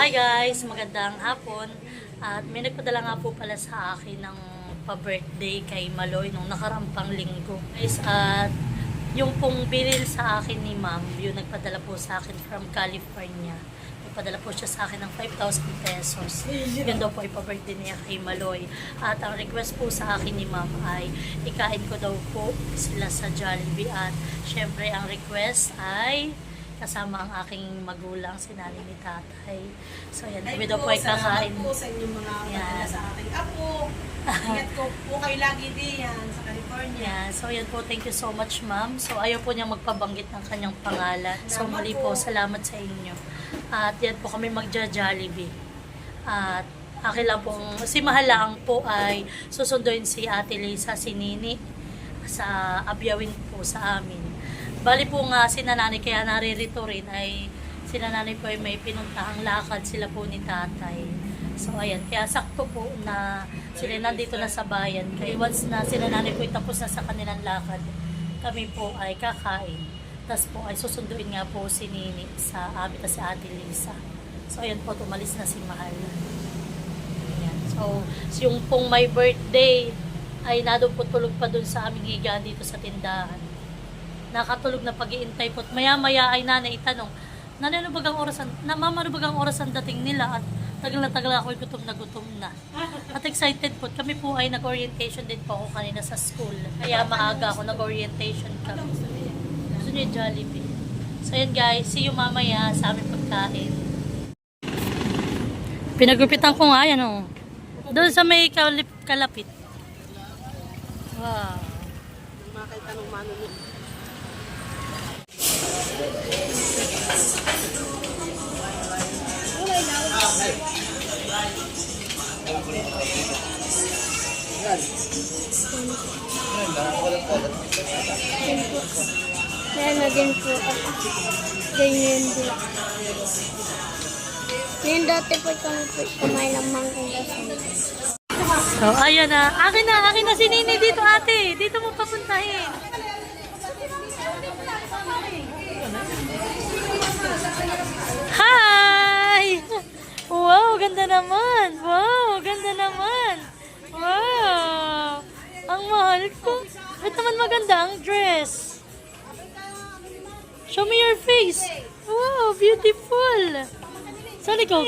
Hi guys! Magandang hapon. At may nagpadala nga po pala sa akin ng pa-birthday kay Maloy nung nakarampang linggo. Guys, at yung pong binil sa akin ni ma'am, yung nagpadala po sa akin from California. Nagpadala po siya sa akin ng 5,000 pesos. Yan daw po ay pa-birthday niya kay Maloy. At ang request po sa akin ni ma'am ay ikain ko daw po sila sa Jollibee. At syempre ang request ay kasama ang aking magulang, si nanay ni tatay. So yan, kami daw po ay kakain. Salamat po sa inyong mga padala sa aking apo. Ingat ko po kayo lagi diyan sa California. Yan. So yan po, thank you so much ma'am. So ayaw po niya magpabanggit ng kanyang pangalan. So muli po, salamat sa inyo. At yan po kami magja-Jollibee. At akin lang pong, si Mahalaang po ay susunduin si Ate Lisa, si Nini sa Abyawin po sa amin. Bali po nga si nanay, kaya naririto rin ay si nanay po ay may pinuntahang lakad sila po ni tatay. So ayan, kaya sakto po na sila nandito na sa bayan. Kaya once na si nanay po ay tapos na sa kanilang lakad, kami po ay kakain. Tapos po ay susunduin nga po si Nini sa amin at si Ate Lisa. So ayan po, tumalis na si Mahal. Ayan. So yung pong my birthday ay nadong po tulog pa dun sa aming higaan dito sa tindahan. Nakatulog na pag-iintay po. Maya-maya ay nanay itanong, nanay, ano bagang orasan? Mama, ano bagang orasan dating nila? At tagal na tagal ako gutom na. At excited po. Kami po ay nag-orientation din po ako kanina sa school. Kaya maaga ako nag-orientation kami. Gusto niyo Jollibee. So yan guys, see you mamaya sa aming pagkain. Pinagupitan ko nga yan oh. Doon sa may kalapit. Wow. Makita ng mano niyo. Meron din po ako. Ganyan din. Ngayon dati po kami po kumain ng mangkong lasang. So, ayan na. Akin na si Nini dito ate. Dito mo papuntahin. Hi! Wow, ganda naman. Wow, ganda naman. Wow. Ang mahal ko. Ba't naman maganda ang dress? Show me your face. Wow, beautiful. Saan ikaw?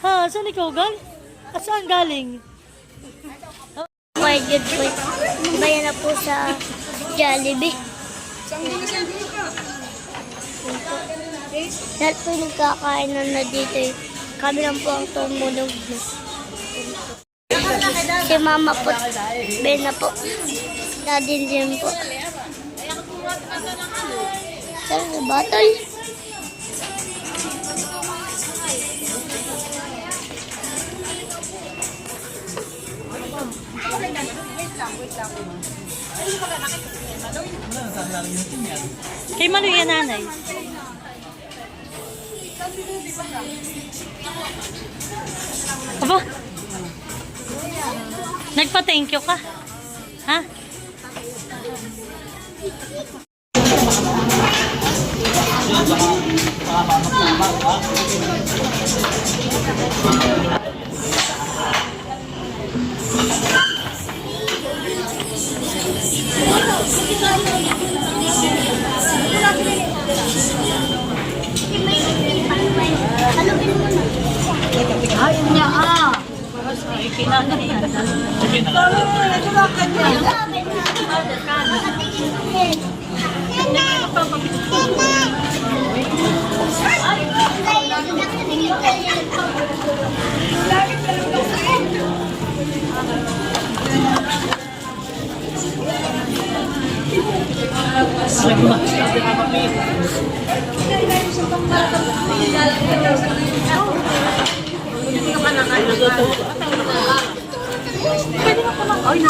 Ha, saan ikaw galing? Saan galing? Why good po. Bayan na po sa Jollibee. Lahat po nagkakain na dito eh. Kami lang po ang tumulog. Si mama po, Ben na po. Dadin din po. Saan sa batol? Kay Maloy yan, nanay. Aba? Nagpa-thank you ka? Ha? Ayun niya Ay, kinana yan. Pwede na ko lang. Ay,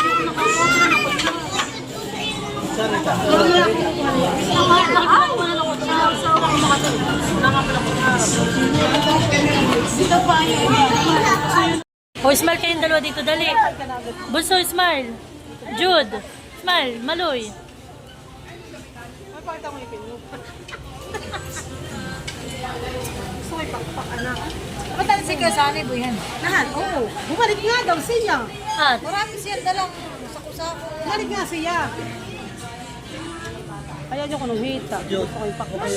oh, smile kayong dalawa dito, dali. Bunso, smile. Jude, smile. Maloy. Pakita mo ipin mo. Gusto ko ipakpak, anak. Ba't tayo si Kasani po yan? Nahan, oo. Bumalik nga daw siya. At, Marami siya dalang sako-sako. Bumalik nga siya. Kaya nyo ko nung hita. Gusto ko ipakpak.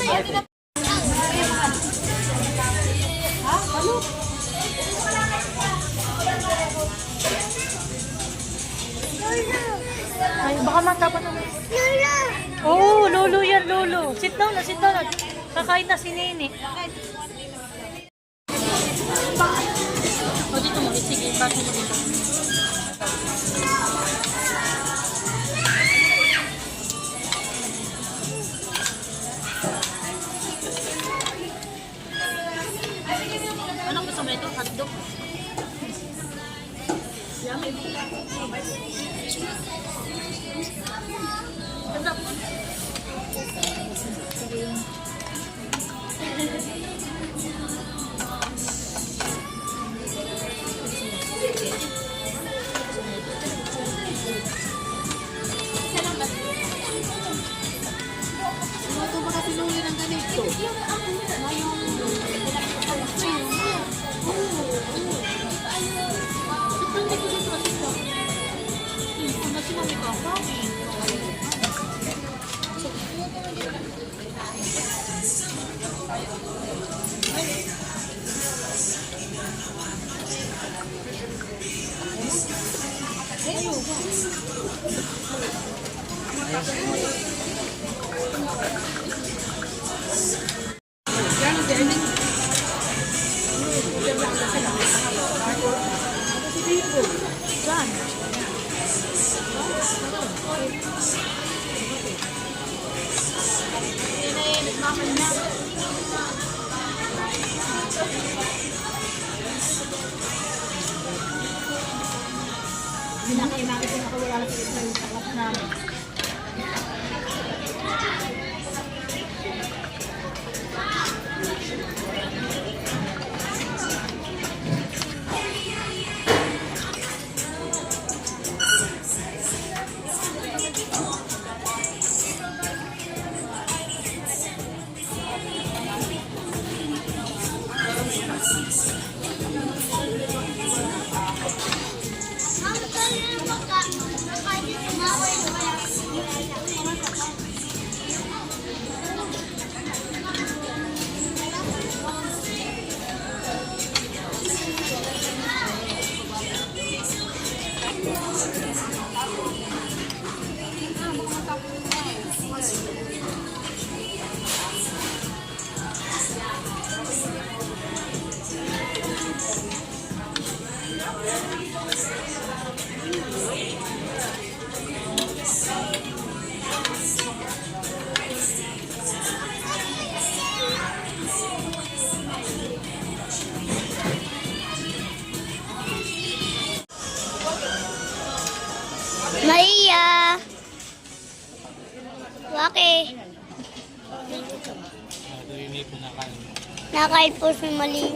Ha? Ano? ay, baka matapan naman. Lola! Oo, lolo yan, lolo. Sit down na, sit down na. Kakain na si Nene. O, dito mo, sige, bakit mo dito. Anong gusto mo ito? Hotdog? Yummy. Masarap. Ito ba kasi nung ng ganito? Maria! Waki! Nakain po si Mali.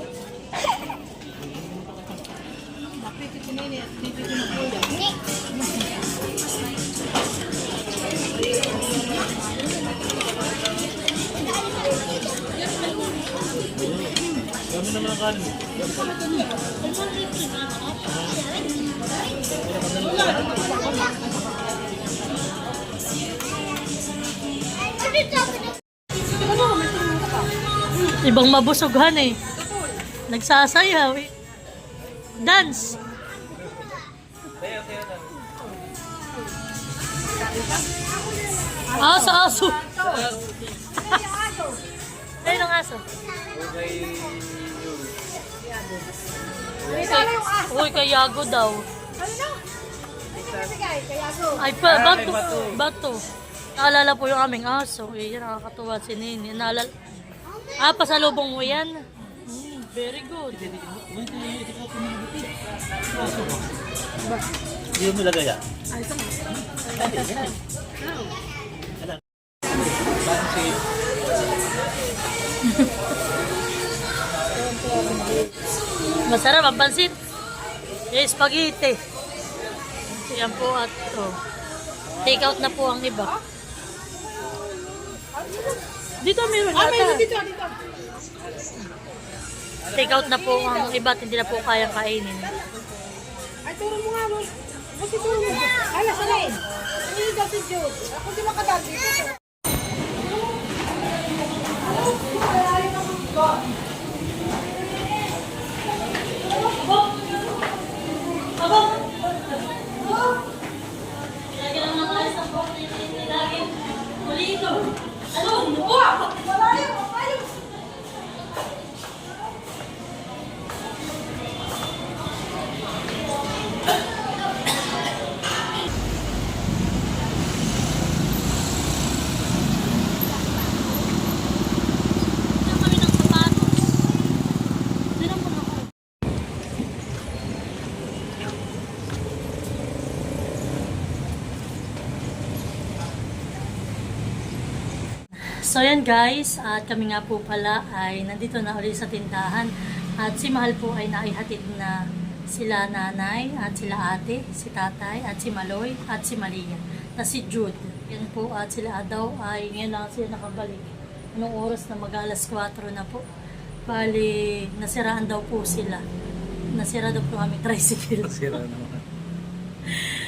Ibang mabusughan eh. Nagsasayaw eh. Dance. Aso, aso. Ayun ang aso. Uy, kay Yago daw. Ay, bato. Bato. Naalala po yung aming aso. Eh, yan, nakakatuwa si Nini. Pasalubong mo yan? Very good. Hindi mo lagay yan. Masarap ang pansit. Spaghetti. Yan po at take out na po ang iba. Dito meron Ah, may yata. dito, dito. Take out na po ang iba at hindi na po kayang kainin. Ay, turo mo nga mo. Kasi turo mo. Ay, nasa rin. Hindi daw si Jude. Ako di makadal dito. So yan guys, at kami nga po pala ay nandito na ulit sa tindahan at si Mahal po ay naihatid na sila nanay at sila ate, si tatay at si Maloy at si Maria na si Jude. Yan po at sila daw ay ngayon lang sila nakabalik. Anong oras na mag-alas 4 na po. Bali, nasiraan daw po sila. Nasira daw po aming tricycle. Sira naman.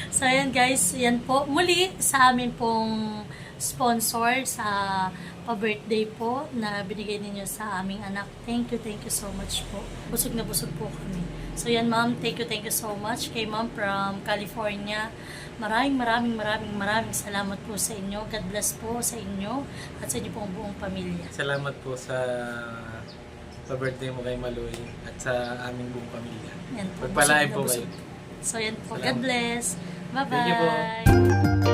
So ayan guys, yan po muli sa amin pong sponsor sa pa-birthday po na binigay ninyo sa aming anak. Thank you so much po. Busog na busog po kami. So yan ma'am, thank you so much kay ma'am from California. Maraming salamat po sa inyo. God bless po sa inyo at sa inyo pong buong pamilya. Salamat po sa pa-birthday mo kay Maloy at sa aming buong pamilya. Yan po, Pagpalain busog na po kayo. busog. So yan po, Salamat. God bless. Thank you po. Bye-bye.